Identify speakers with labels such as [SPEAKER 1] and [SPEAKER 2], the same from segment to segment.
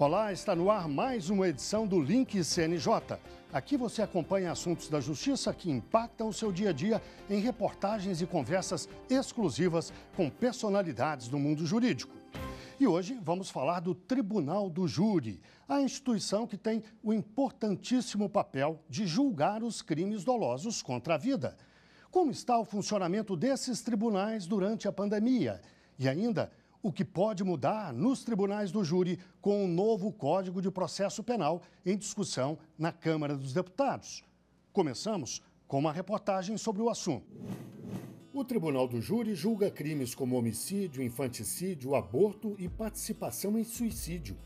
[SPEAKER 1] Olá, está no ar mais uma edição do Link CNJ. Aqui você acompanha assuntos da justiça que impactam o seu dia a dia em reportagens e conversas exclusivas com personalidades do mundo jurídico. E hoje vamos falar do Tribunal do Júri, a instituição que tem o importantíssimo papel de julgar os crimes dolosos contra a vida. Como está o funcionamento desses tribunais durante a pandemia? E ainda, o que pode mudar nos tribunais do júri com o novo Código de Processo Penal em discussão na Câmara dos Deputados. Começamos com uma reportagem sobre o assunto. O Tribunal do Júri julga crimes como homicídio, infanticídio, aborto e participação em suicídio.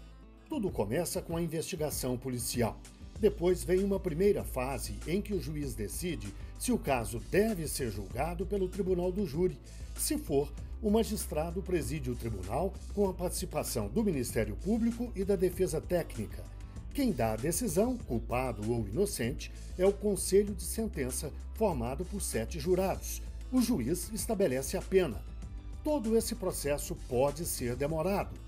[SPEAKER 1] Tudo começa com a investigação policial. Depois vem uma primeira fase em que o juiz decide se o caso deve ser julgado pelo Tribunal do Júri. Se for, o magistrado preside o tribunal com a participação do Ministério Público e da Defesa Técnica. Quem dá a decisão, culpado ou inocente, é o Conselho de Sentença, formado por 7 jurados. O juiz estabelece a pena. Todo esse processo pode ser demorado.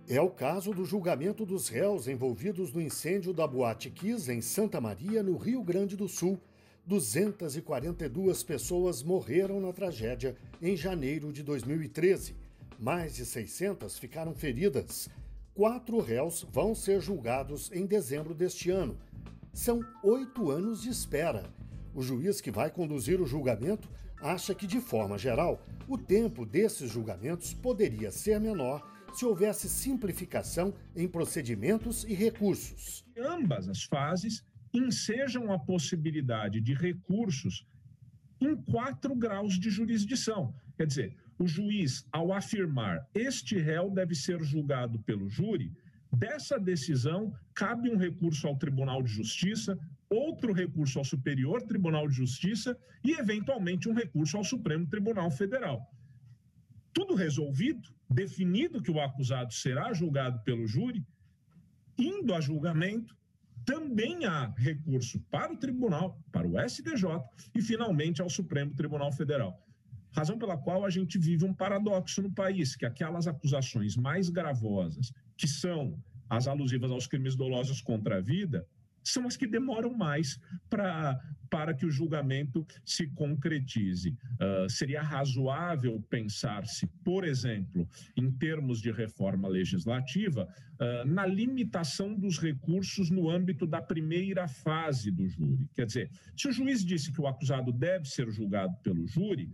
[SPEAKER 1] É o caso do julgamento dos réus envolvidos no incêndio da Boate Kiss em Santa Maria, no Rio Grande do Sul. 242 pessoas morreram na tragédia em janeiro de 2013. Mais de 600 ficaram feridas. 4 réus vão ser julgados em dezembro deste ano. São 8 anos de espera. O juiz que vai conduzir o julgamento acha que, de forma geral, o tempo desses julgamentos poderia ser menor se houvesse simplificação em procedimentos e recursos.
[SPEAKER 2] Ambas as fases ensejam a possibilidade de recursos em 4 graus de jurisdição. Quer dizer, o juiz, ao afirmar este réu deve ser julgado pelo júri, dessa decisão cabe um recurso ao Tribunal de Justiça, outro recurso ao Superior Tribunal de Justiça e, eventualmente, um recurso ao Supremo Tribunal Federal. Tudo resolvido, definido que o acusado será julgado pelo júri, indo a julgamento, também há recurso para o tribunal, para o STJ e, finalmente, ao Supremo Tribunal Federal. Razão pela qual a gente vive um paradoxo no país, que aquelas acusações mais gravosas, que são as alusivas aos crimes dolosos contra a vida, são as que demoram mais para que o julgamento se concretize. Seria razoável pensar-se, por exemplo, em termos de reforma legislativa, na limitação dos recursos no âmbito da primeira fase do júri. Quer dizer, se o juiz disse que o acusado deve ser julgado pelo júri,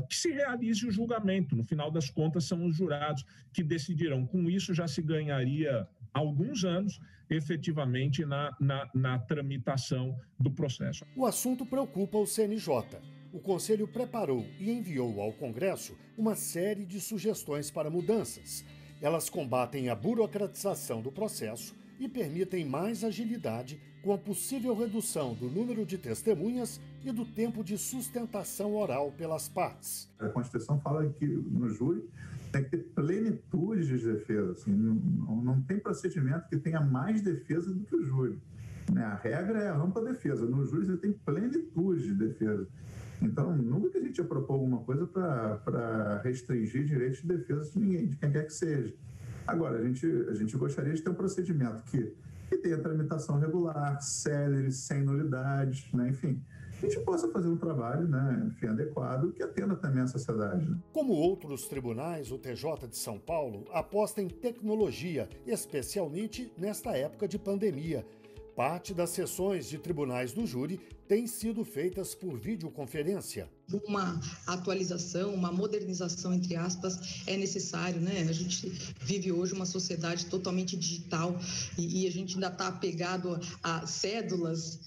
[SPEAKER 2] que se realize o julgamento. No final das contas, são os jurados que decidirão. Com isso, já se ganharia alguns anos, efetivamente, na tramitação do processo.
[SPEAKER 1] O assunto preocupa o CNJ. O Conselho preparou e enviou ao Congresso uma série de sugestões para mudanças. Elas combatem a burocratização do processo e permitem mais agilidade com a possível redução do número de testemunhas e do tempo de sustentação oral pelas partes.
[SPEAKER 3] A Constituição fala que no júri tem que ter plenitude de defesa. Assim, não tem procedimento que tenha mais defesa do que o júri. A regra é a ampla defesa. No júri você tem plenitude de defesa. Então, nunca que a gente ia propor alguma coisa para restringir direitos de defesa de ninguém, de quem quer que seja. Agora, a gente gostaria de ter um procedimento que tenha tramitação regular, célere, sem nulidades, enfim. A gente possa fazer um trabalho adequado que atenda também a sociedade.
[SPEAKER 1] Como outros tribunais, o TJ de São Paulo aposta em tecnologia, especialmente nesta época de pandemia. Parte das sessões de tribunais do júri têm sido feitas por videoconferência.
[SPEAKER 4] Uma atualização, uma modernização, entre aspas, é necessário, A gente vive hoje uma sociedade totalmente digital e a gente ainda está apegado a cédulas,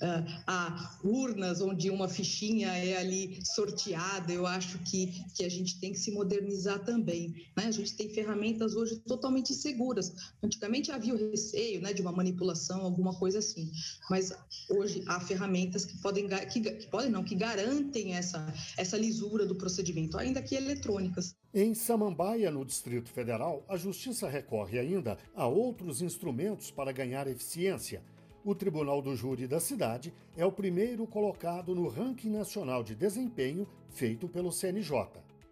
[SPEAKER 4] a urnas onde uma fichinha é ali sorteada. Eu acho que a gente tem que se modernizar também, A gente tem ferramentas hoje totalmente seguras. Antigamente havia o receio, de uma manipulação, alguma coisa assim, mas hoje há ferramentas que garantem essa lisura do procedimento, ainda que eletrônicas.
[SPEAKER 1] Em Samambaia, no Distrito Federal, a Justiça recorre ainda a outros instrumentos para ganhar eficiência. O Tribunal do Júri da cidade é o primeiro colocado no ranking nacional de desempenho feito pelo CNJ.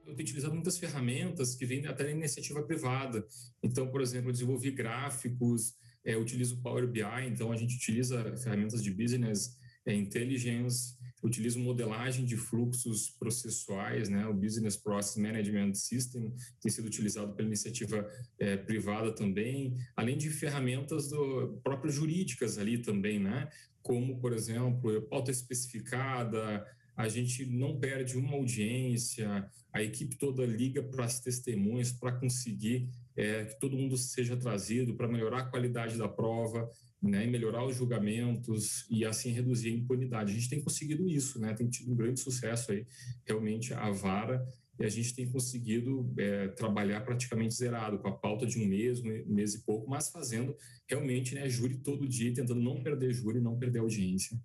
[SPEAKER 5] Eu tenho utilizado muitas ferramentas que vêm até da iniciativa privada. Então, por exemplo, eu desenvolvi gráficos, utilizo o Power BI, então a gente utiliza ferramentas de business intelligence, utilizo modelagem de fluxos processuais, né? O Business Process Management System tem sido utilizado pela iniciativa privada também, além de ferramentas próprias jurídicas ali também, né? Como, por exemplo, pauta especificada, a gente não perde uma audiência, a equipe toda liga para as testemunhas para conseguir que todo mundo seja trazido, para melhorar a qualidade da prova, né, e melhorar os julgamentos e assim reduzir a impunidade. A gente tem conseguido isso, né? Tem tido um grande sucesso aí, realmente, a vara, e a gente tem conseguido trabalhar praticamente zerado, com a pauta de um mês e pouco, mas fazendo realmente, né, júri todo dia, tentando não perder júri, não perder audiência.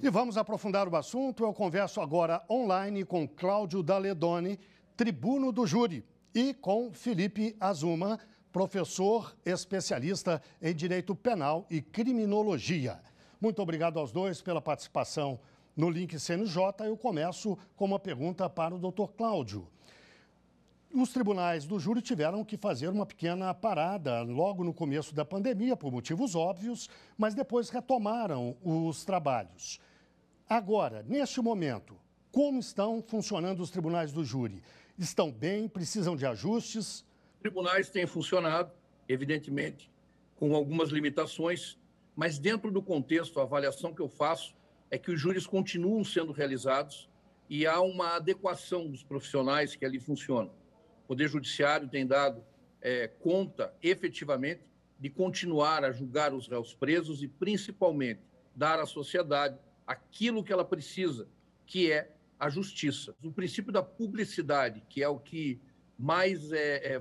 [SPEAKER 1] E vamos aprofundar o assunto. Eu converso agora online com Cláudio Daledoni, tribuno do júri, e com Felipe Azuma, professor especialista em Direito Penal e Criminologia. Muito obrigado aos dois pela participação no Link CNJ. Eu começo com uma pergunta para o doutor Cláudio. Os tribunais do júri tiveram que fazer uma pequena parada logo no começo da pandemia, por motivos óbvios, mas depois retomaram os trabalhos. Agora, neste momento, como estão funcionando os tribunais do júri? Estão bem? Precisam de ajustes?
[SPEAKER 6] Tribunais têm funcionado, evidentemente, com algumas limitações, mas dentro do contexto, a avaliação que eu faço é que os júris continuam sendo realizados e há uma adequação dos profissionais que ali funcionam. O Poder Judiciário tem dado conta, efetivamente, de continuar a julgar os réus presos e, principalmente, dar à sociedade aquilo que ela precisa, que é a justiça. O princípio da publicidade, que é o que mais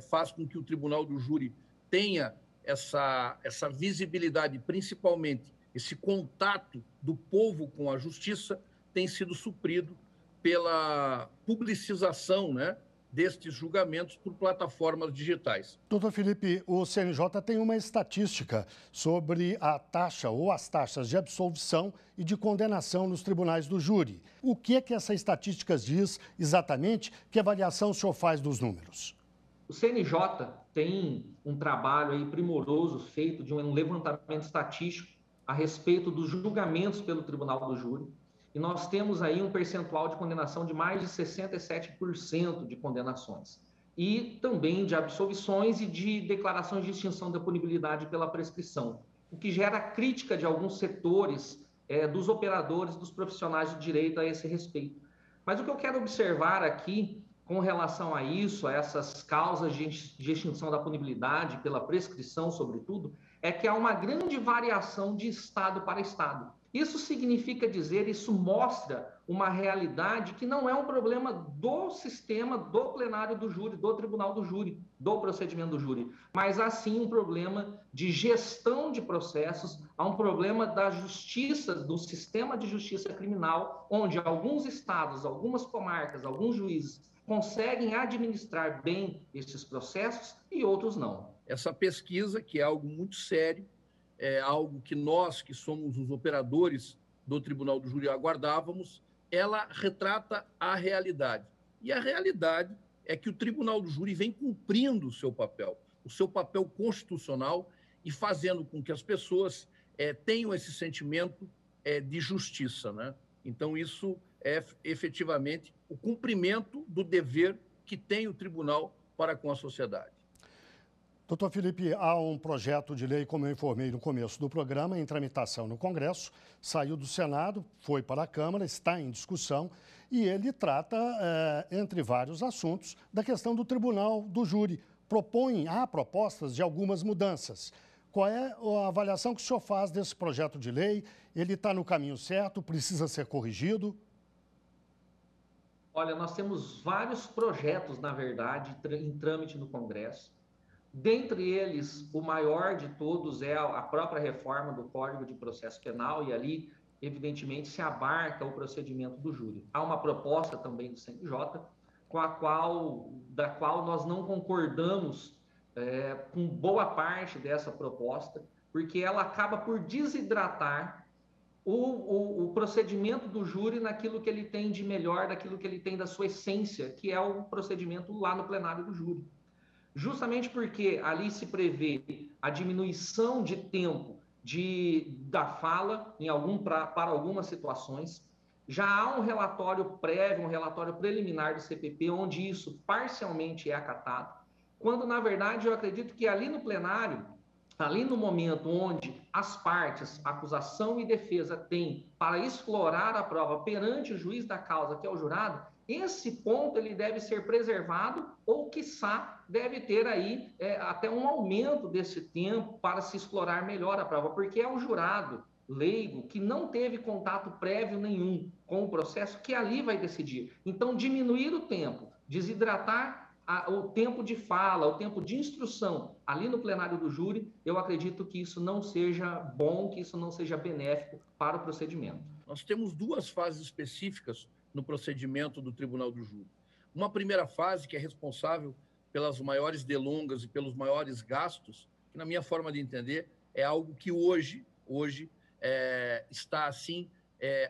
[SPEAKER 6] faz com que o Tribunal do Júri tenha essa visibilidade, principalmente esse contato do povo com a justiça, tem sido suprido pela publicização, né, destes julgamentos por plataformas digitais.
[SPEAKER 1] Doutor Felipe, o CNJ tem uma estatística sobre a taxa ou as taxas de absolvição e de condenação nos tribunais do júri. O que é que essa estatística diz exatamente? Que avaliação o senhor faz dos números?
[SPEAKER 7] O CNJ tem um trabalho aí primoroso feito de um levantamento estatístico a respeito dos julgamentos pelo Tribunal do Júri. E nós temos aí um percentual de condenação de mais de 67% de condenações. E também de absolvições e de declarações de extinção da punibilidade pela prescrição, o que gera crítica de alguns setores dos operadores, dos profissionais de direito a esse respeito. Mas o que eu quero observar aqui, com relação a isso, a essas causas de extinção da punibilidade pela prescrição, sobretudo, é que há uma grande variação de estado para estado. Isso significa dizer, isso mostra uma realidade que não é um problema do sistema, do plenário do júri, do tribunal do júri, do procedimento do júri, mas há sim um problema de gestão de processos, há um problema da justiça, do sistema de justiça criminal, onde alguns estados, algumas comarcas, alguns juízes conseguem administrar bem esses processos e outros não.
[SPEAKER 6] Essa pesquisa, que é algo muito sério, é algo que nós, que somos os operadores do Tribunal do Júri, aguardávamos, ela retrata a realidade. E a realidade é que o Tribunal do Júri vem cumprindo o seu papel constitucional e fazendo com que as pessoas tenham esse sentimento de justiça, né? Então, isso é efetivamente o cumprimento do dever que tem o tribunal para com a sociedade.
[SPEAKER 1] Doutor Felipe, há um projeto de lei, como eu informei no começo do programa, em tramitação no Congresso, saiu do Senado, foi para a Câmara, está em discussão, e ele trata, entre vários assuntos, da questão do Tribunal do Júri. Há propostas de algumas mudanças. Qual é a avaliação que o senhor faz desse projeto de lei? Ele está no caminho certo, precisa ser corrigido?
[SPEAKER 7] Olha, nós temos vários projetos, na verdade, em trâmite no Congresso. Dentre eles, o maior de todos é a própria reforma do Código de Processo Penal, e ali, evidentemente, se abarca o procedimento do júri. Há uma proposta também do CNJ, da qual nós não concordamos com boa parte dessa proposta, porque ela acaba por desidratar o procedimento do júri naquilo que ele tem de melhor, daquilo que ele tem da sua essência, que é o procedimento lá no plenário do júri. Justamente porque ali se prevê a diminuição de tempo da fala para algumas situações. Já há um relatório prévio, um relatório preliminar do CPP, onde isso parcialmente é acatado, quando, na verdade, eu acredito que ali no plenário, ali no momento onde as partes, acusação e defesa, têm para explorar a prova perante o juiz da causa, que é o jurado, esse ponto ele deve ser preservado ou, quiçá, deve ter aí até um aumento desse tempo para se explorar melhor a prova, porque é o jurado leigo que não teve contato prévio nenhum com o processo que ali vai decidir. Então, diminuir o tempo, desidratar o tempo de fala, o tempo de instrução ali no plenário do júri, eu acredito que isso não seja bom, que isso não seja benéfico para o procedimento.
[SPEAKER 6] Nós temos duas fases específicas no procedimento do Tribunal do Júri. Uma primeira fase, que é responsável pelas maiores delongas e pelos maiores gastos, que, na minha forma de entender, é algo que hoje está, assim,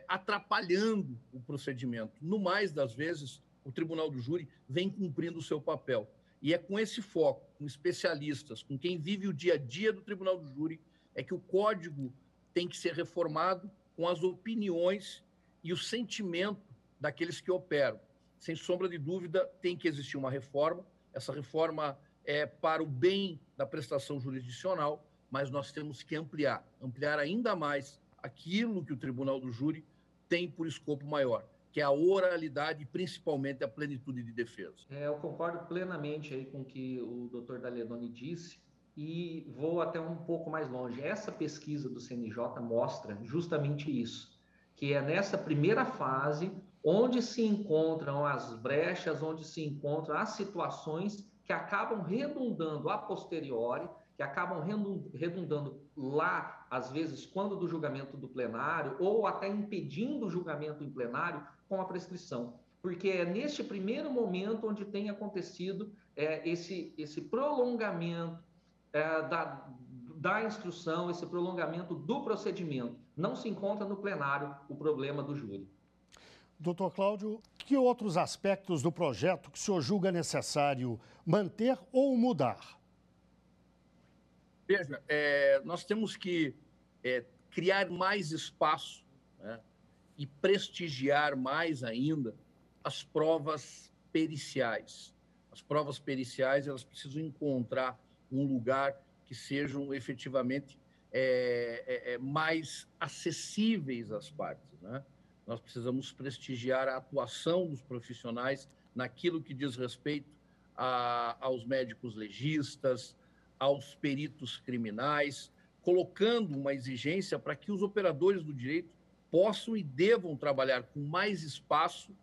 [SPEAKER 6] atrapalhando o procedimento. No mais das vezes, o Tribunal do Júri vem cumprindo o seu papel. E é com esse foco, com especialistas, com quem vive o dia a dia do Tribunal do Júri, é que o código tem que ser reformado com as opiniões e o sentimento daqueles que operam. Sem sombra de dúvida, tem que existir uma reforma. Essa reforma é para o bem da prestação jurisdicional, mas nós temos que ampliar ainda mais aquilo que o Tribunal do Júri tem por escopo maior, que é a oralidade e principalmente a plenitude de defesa.
[SPEAKER 7] Eu concordo plenamente aí com o que o doutor Daledoni disse e vou até um pouco mais longe. Essa pesquisa do CNJ mostra justamente isso, que é nessa primeira fase onde se encontram as brechas, onde se encontram as situações que acabam redundando a posteriori, que acabam redundando lá, às vezes, quando do julgamento do plenário, ou até impedindo o julgamento em plenário com a prescrição. Porque é neste primeiro momento onde tem acontecido esse prolongamento da instrução, esse prolongamento do procedimento. Não se encontra no plenário o problema do júri.
[SPEAKER 1] Doutor Cláudio, que outros aspectos do projeto que o senhor julga necessário manter ou mudar?
[SPEAKER 6] Veja, nós temos que criar mais espaço, né, e prestigiar mais ainda as provas periciais. As provas periciais, elas precisam encontrar um lugar que sejam efetivamente mais acessíveis às partes, né? Nós precisamos prestigiar a atuação dos profissionais naquilo que diz respeito aos médicos legistas, aos peritos criminais, colocando uma exigência para que os operadores do direito possam e devam trabalhar com mais espaço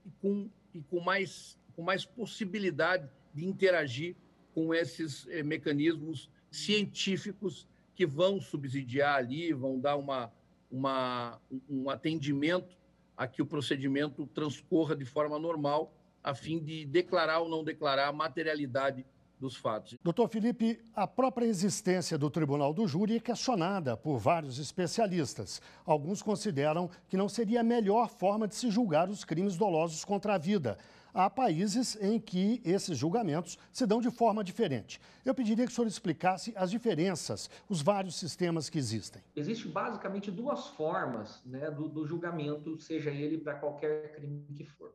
[SPEAKER 6] e com mais possibilidade de interagir com esses mecanismos científicos que vão subsidiar ali, vão dar um atendimento a que o procedimento transcorra de forma normal, a fim de declarar ou não declarar a materialidade dos fatos.
[SPEAKER 1] Doutor Felipe, a própria existência do Tribunal do Júri é questionada por vários especialistas. Alguns consideram que não seria a melhor forma de se julgar os crimes dolosos contra a vida. Há países em que esses julgamentos se dão de forma diferente. Eu pediria que o senhor explicasse as diferenças, os vários sistemas que existem.
[SPEAKER 7] Existem basicamente duas formas, né, do julgamento, seja ele para qualquer crime que for.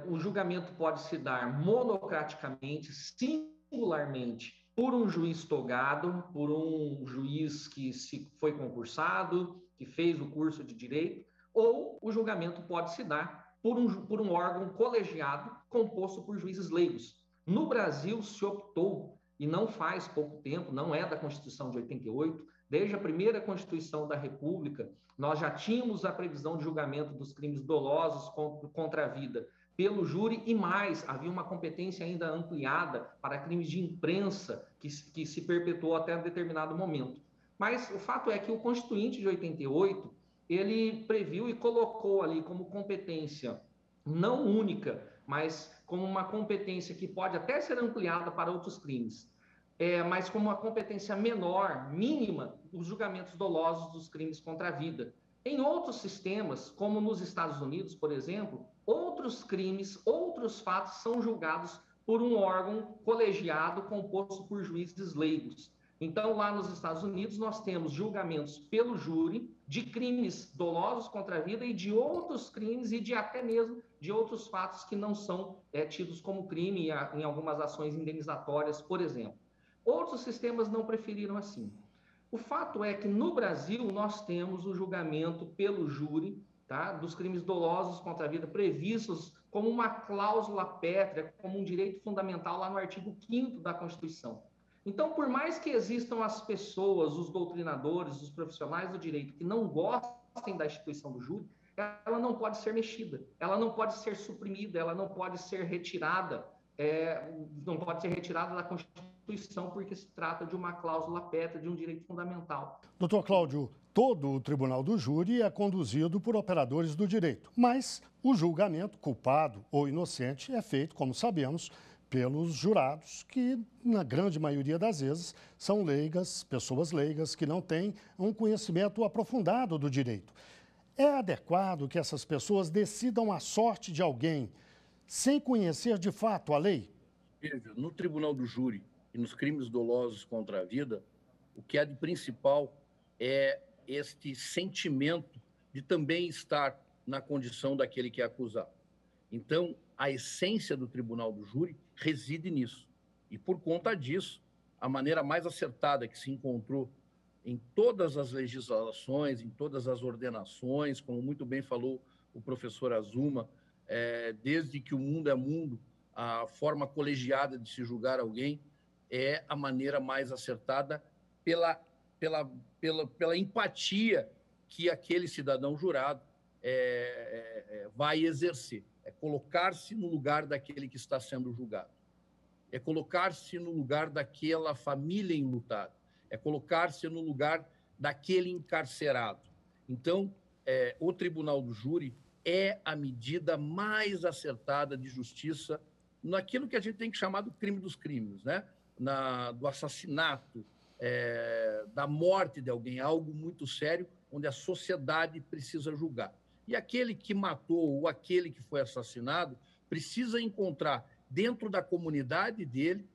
[SPEAKER 7] O julgamento pode se dar monocraticamente, singularmente, por um juiz togado, por um juiz que foi concursado, que fez o curso de direito, ou o julgamento pode se dar por um órgão colegiado composto por juízes leigos. No Brasil se optou, e não faz pouco tempo, não é da Constituição de 88, desde a primeira Constituição da República, nós já tínhamos a previsão de julgamento dos crimes dolosos contra a vida pelo júri e mais, havia uma competência ainda ampliada para crimes de imprensa que se perpetuou até determinado momento. Mas o fato é que o Constituinte de 88, ele previu e colocou ali como competência não única, mas como uma competência que pode até ser ampliada para outros crimes, mas com uma competência menor, mínima, os julgamentos dolosos dos crimes contra a vida. Em outros sistemas, como nos Estados Unidos, por exemplo, outros crimes, outros fatos são julgados por um órgão colegiado composto por juízes leigos. Então, lá nos Estados Unidos, nós temos julgamentos pelo júri de crimes dolosos contra a vida e de outros crimes e de até mesmo de outros fatos que não são tidos como crime em algumas ações indenizatórias, por exemplo. Outros sistemas não preferiram assim. O fato é que no Brasil nós temos o julgamento pelo júri, tá, dos crimes dolosos contra a vida previstos como uma cláusula pétrea, como um direito fundamental lá no artigo 5º da Constituição. Então, por mais que existam as pessoas, os doutrinadores, os profissionais do direito que não gostem da instituição do júri, ela não pode ser mexida, ela não pode ser suprimida, ela não pode ser retirada, da Constituição, porque se trata de uma cláusula pétrea, de um direito fundamental.
[SPEAKER 1] Doutor Cláudio, todo o Tribunal do Júri é conduzido por operadores do direito, mas o julgamento, culpado ou inocente, é feito, como sabemos, pelos jurados, que, na grande maioria das vezes, são leigas, pessoas leigas, que não têm um conhecimento aprofundado do direito. É adequado que essas pessoas decidam a sorte de alguém sem conhecer de fato a lei?
[SPEAKER 6] Veja, no Tribunal do Júri e nos crimes dolosos contra a vida, o que há de principal é este sentimento de também estar na condição daquele que é acusado. Então, a essência do Tribunal do Júri reside nisso. E, por conta disso, a maneira mais acertada que se encontrou em todas as legislações, em todas as ordenações, como muito bem falou o professor Azuma, desde que o mundo é mundo, a forma colegiada de se julgar alguém é a maneira mais acertada pela empatia que aquele cidadão jurado vai exercer. É colocar-se no lugar daquele que está sendo julgado. É colocar-se no lugar daquela família enlutada. É colocar-se no lugar daquele encarcerado. Então, o Tribunal do Júri é a medida mais acertada de justiça naquilo que a gente tem que chamar do crime dos crimes, né? Do assassinato, da morte de alguém, algo muito sério, onde a sociedade precisa julgar. E aquele que matou ou aquele que foi assassinado precisa encontrar dentro da comunidade dele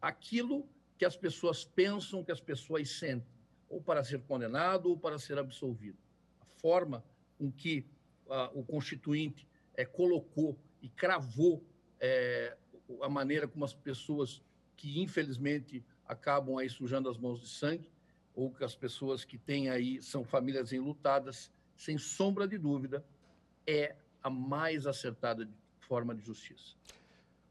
[SPEAKER 6] aquilo que as pessoas pensam, que as pessoas sentem, ou para ser condenado ou para ser absolvido. A forma com que o Constituinte colocou e cravou a maneira como as pessoas que, infelizmente, acabam aí sujando as mãos de sangue, ou que as pessoas que têm aí são famílias enlutadas, sem sombra de dúvida, é a mais acertada forma de justiça.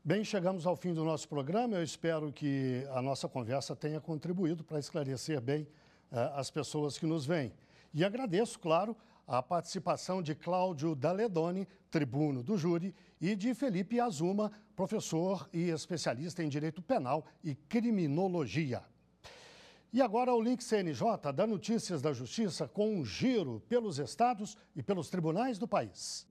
[SPEAKER 1] Bem, chegamos ao fim do nosso programa. Eu espero que a nossa conversa tenha contribuído para esclarecer bem as pessoas que nos veem. E agradeço, claro, a participação de Cláudio Daledoni, tribuno do júri, e de Felipe Azuma, professor e especialista em Direito Penal e Criminologia. E agora o Link CNJ dá notícias da Justiça com um giro pelos estados e pelos tribunais do país.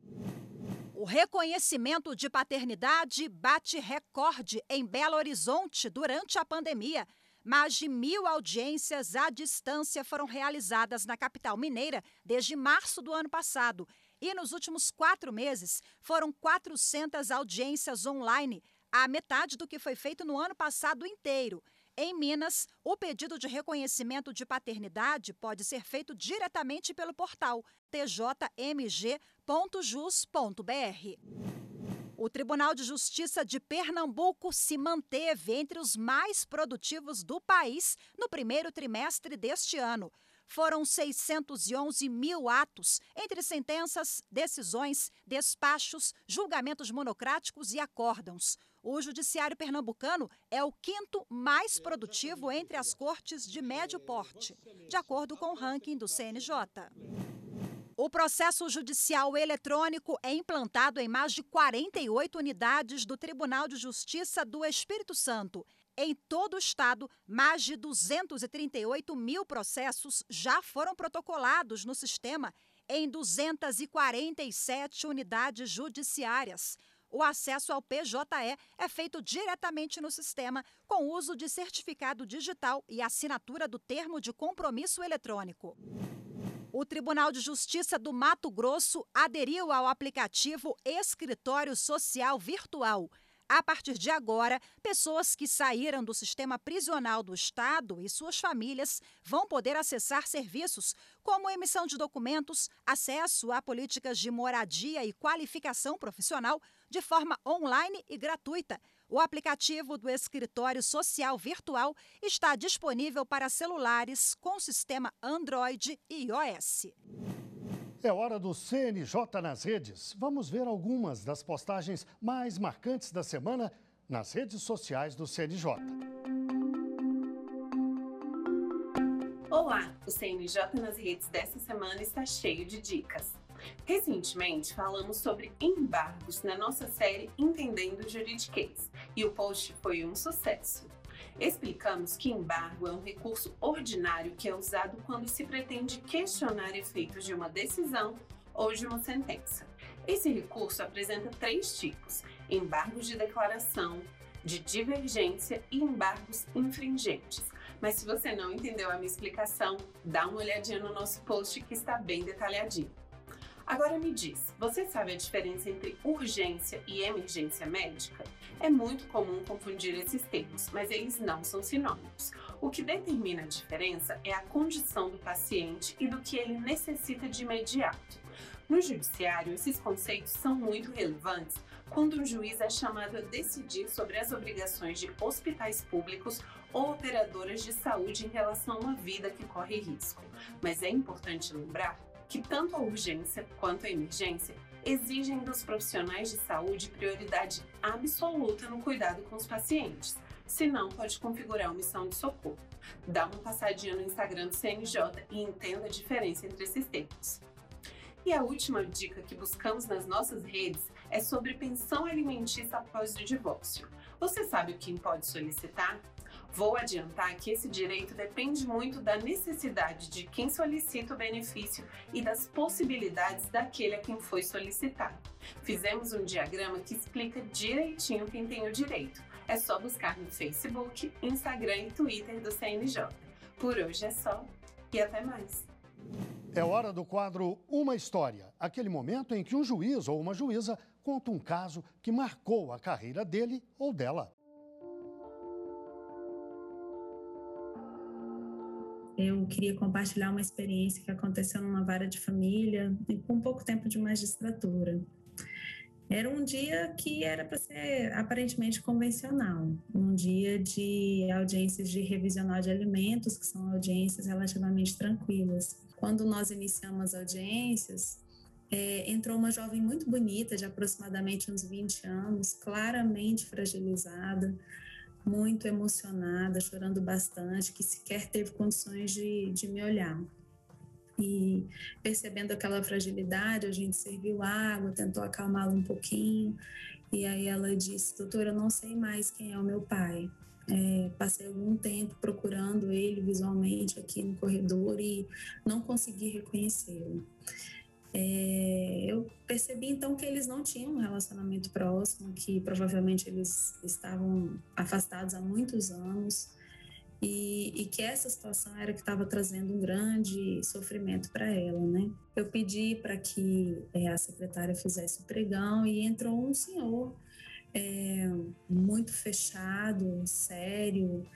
[SPEAKER 8] O reconhecimento de paternidade bate recorde em Belo Horizonte durante a pandemia. Mais de 1.000 audiências à distância foram realizadas na capital mineira desde março do ano passado. E nos últimos 4 meses foram 400 audiências online, a metade do que foi feito no ano passado inteiro. Em Minas, o pedido de reconhecimento de paternidade pode ser feito diretamente pelo portal tjmg.jus.br. O Tribunal de Justiça de Pernambuco se manteve entre os mais produtivos do país no primeiro trimestre deste ano. Foram 611 mil atos, entre sentenças, decisões, despachos, julgamentos monocráticos e acórdãos. O judiciário pernambucano é o 5º mais produtivo entre as cortes de médio porte, de acordo com o ranking do CNJ. O processo judicial eletrônico é implantado em mais de 48 unidades do Tribunal de Justiça do Espírito Santo. Em todo o estado, mais de 238 mil processos já foram protocolados no sistema em 247 unidades judiciárias. O acesso ao PJE é feito diretamente no sistema, com o uso de certificado digital e assinatura do termo de compromisso eletrônico. O Tribunal de Justiça do Mato Grosso aderiu ao aplicativo Escritório Social Virtual. A partir de agora, pessoas que saíram do sistema prisional do Estado e suas famílias vão poder acessar serviços como emissão de documentos, acesso a políticas de moradia e qualificação profissional de forma online e gratuita. O aplicativo do Escritório Social Virtual está disponível para celulares com sistema Android e iOS.
[SPEAKER 1] É hora do CNJ nas redes. Vamos ver algumas das postagens mais marcantes da semana nas redes sociais do CNJ.
[SPEAKER 9] Olá, o CNJ nas redes dessa semana está cheio de dicas. Recentemente, falamos sobre embargos na nossa série Entendendo Juridiquês e o post foi um sucesso. Explicamos que embargo é um recurso ordinário que é usado quando se pretende questionar efeitos de uma decisão ou de uma sentença. Esse recurso apresenta 3 tipos: embargos de declaração, de divergência e embargos infringentes. Mas se você não entendeu a minha explicação, dá uma olhadinha no nosso post que está bem detalhadinho. Agora me diz, você sabe a diferença entre urgência e emergência médica? É muito comum confundir esses termos, mas eles não são sinônimos. O que determina a diferença é a condição do paciente e do que ele necessita de imediato. No judiciário, esses conceitos são muito relevantes quando um juiz é chamado a decidir sobre as obrigações de hospitais públicos ou operadoras de saúde em relação a uma vida que corre risco. Mas é importante lembrar que tanto a urgência quanto a emergência exigem dos profissionais de saúde prioridade absoluta no cuidado com os pacientes, senão pode configurar omissão de socorro. Dá uma passadinha no Instagram do CNJ e entenda a diferença entre esses termos. E a última dica que buscamos nas nossas redes é sobre pensão alimentícia após o divórcio. Você sabe quem pode solicitar? Vou adiantar que esse direito depende muito da necessidade de quem solicita o benefício e das possibilidades daquele a quem foi solicitado. Fizemos um diagrama que explica direitinho quem tem o direito. É só buscar no Facebook, Instagram e Twitter do CNJ. Por hoje é só e até mais.
[SPEAKER 1] É hora do quadro Uma História, aquele momento em que um juiz ou uma juíza conta um caso que marcou a carreira dele ou dela.
[SPEAKER 10] Eu queria compartilhar uma experiência que aconteceu numa vara de família com pouco tempo de magistratura. Era um dia que era para ser aparentemente convencional, um dia de audiências de revisional de alimentos, que são audiências relativamente tranquilas. Quando nós iniciamos as audiências, entrou uma jovem muito bonita, de aproximadamente uns 20 anos, claramente fragilizada, muito emocionada, chorando bastante, que sequer teve condições de me olhar. E percebendo aquela fragilidade, a gente serviu água, tentou acalmá-la um pouquinho, e aí ela disse: doutora, eu não sei mais quem é o meu pai. Passei algum tempo procurando ele visualmente aqui no corredor e não consegui reconhecê-lo. Eu percebi então que eles não tinham um relacionamento próximo, que provavelmente eles estavam afastados há muitos anos e que essa situação era que estava trazendo um grande sofrimento para ela, né? Eu pedi para que a secretária fizesse o pregão e entrou um senhor muito fechado, sério,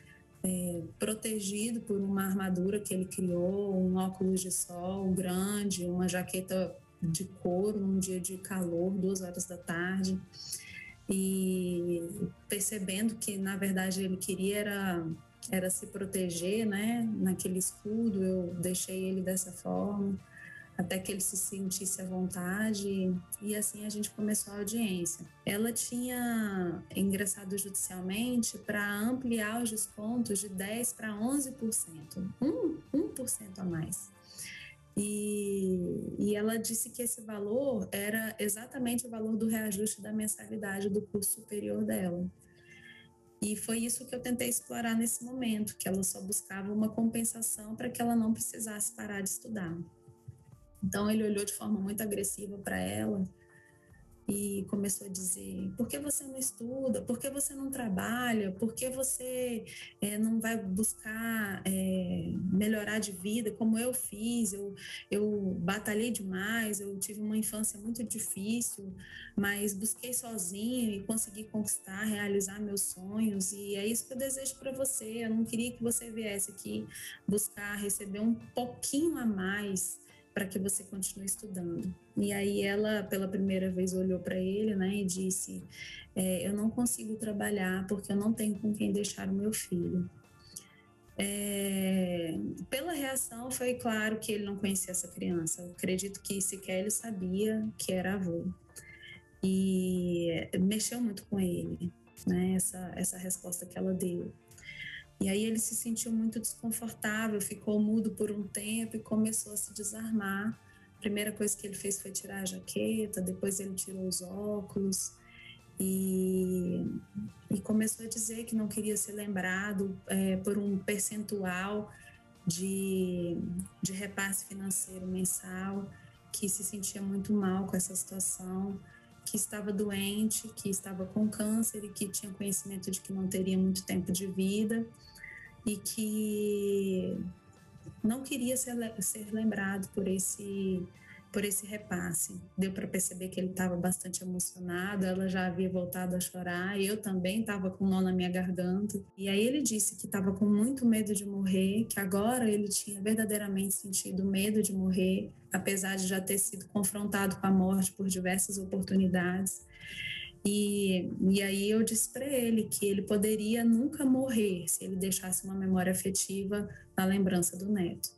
[SPEAKER 10] protegido por uma armadura que ele criou, um óculos de sol grande, uma jaqueta de couro num dia de calor, 2 horas da tarde, e percebendo que na verdade ele queria era se proteger, né? Naquele escudo, eu deixei ele dessa forma até que ele se sentisse à vontade, e assim a gente começou a audiência. Ela tinha ingressado judicialmente para ampliar os descontos de 10% para 11%, 1% a mais. E ela disse que esse valor era exatamente o valor do reajuste da mensalidade do curso superior dela. E foi isso que eu tentei explorar nesse momento, que ela só buscava uma compensação para que ela não precisasse parar de estudar. Então ele olhou de forma muito agressiva para ela e começou a dizer: por que você não estuda? Por que você não trabalha? Por que você não vai buscar melhorar de vida como eu fiz? Eu batalhei demais, eu tive uma infância muito difícil, mas busquei sozinho e consegui conquistar, realizar meus sonhos, e é isso que eu desejo para você. Eu não queria que você viesse aqui buscar receber um pouquinho a mais para que você continue estudando. E aí ela, pela primeira vez, olhou para ele, né, e disse: eu não consigo trabalhar porque eu não tenho com quem deixar o meu filho. Pela reação, foi claro que ele não conhecia essa criança. Eu acredito que sequer ele sabia que era avô. E mexeu muito com ele, né, essa resposta que ela deu. E aí ele se sentiu muito desconfortável, ficou mudo por um tempo e começou a se desarmar. A primeira coisa que ele fez foi tirar a jaqueta, depois ele tirou os óculos e começou a dizer que não queria ser lembrado por um percentual de repasse financeiro mensal, que se sentia muito mal com essa situação, que estava doente, que estava com câncer e que tinha conhecimento de que não teria muito tempo de vida e que não queria ser lembrado por esse repasse. Deu para perceber que ele estava bastante emocionado, ela já havia voltado a chorar, e eu também estava com um nó na minha garganta. E aí ele disse que estava com muito medo de morrer, que agora ele tinha verdadeiramente sentido medo de morrer, apesar de já ter sido confrontado com a morte por diversas oportunidades. E aí eu disse para ele que ele poderia nunca morrer se ele deixasse uma memória afetiva na lembrança do neto.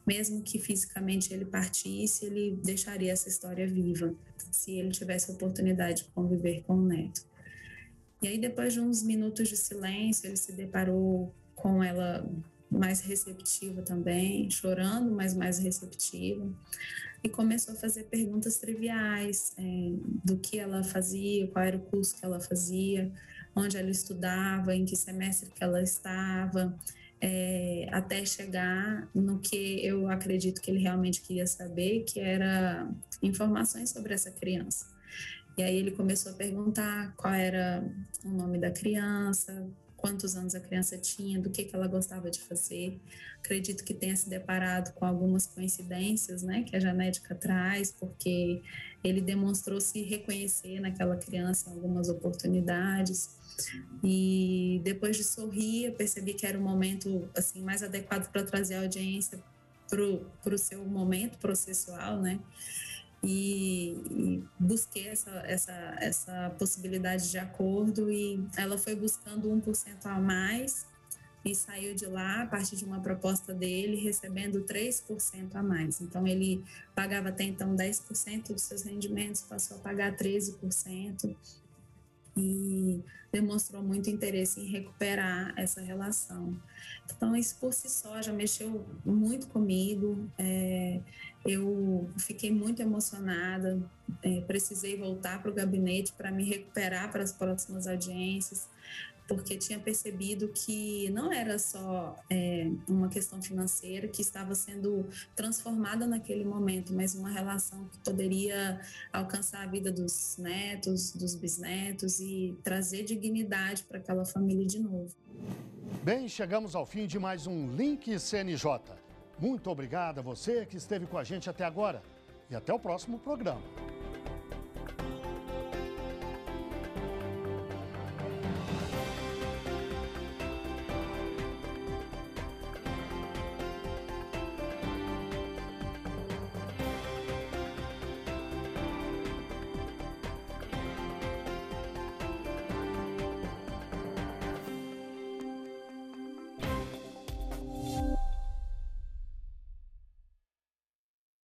[SPEAKER 10] Mesmo que fisicamente ele partisse, ele deixaria essa história viva, se ele tivesse a oportunidade de conviver com o neto. E aí, depois de uns minutos de silêncio, ele se deparou com ela mais receptiva também, chorando, mas mais receptiva, e começou a fazer perguntas triviais do que ela fazia, qual era o curso que ela fazia, onde ela estudava, em que semestre que ela estava, até chegar no que eu acredito que ele realmente queria saber, que era informações sobre essa criança. E aí ele começou a perguntar qual era o nome da criança, quantos anos a criança tinha, do que ela gostava de fazer. Acredito que tenha se deparado com algumas coincidências, né, que a genética traz, porque ele demonstrou se reconhecer naquela criança em algumas oportunidades. E depois de sorrir, eu percebi que era o momento assim, mais adequado para trazer a audiência para o seu momento processual, né? E busquei essa possibilidade de acordo, e ela foi buscando 1% a mais e saiu de lá a partir de uma proposta dele recebendo 3% a mais. Então ele pagava até então 10% dos seus rendimentos, passou a pagar 13%. E demonstrou muito interesse em recuperar essa relação. Então, isso por si só já mexeu muito comigo, eu fiquei muito emocionada, precisei voltar para o gabinete para me recuperar para as próximas audiências, porque tinha percebido que não era só uma questão financeira que estava sendo transformada naquele momento, mas uma relação que poderia alcançar a vida dos netos, dos bisnetos e trazer dignidade para aquela família de novo.
[SPEAKER 1] Bem, chegamos ao fim de mais um Link CNJ. Muito obrigado a você que esteve com a gente até agora e até o próximo programa.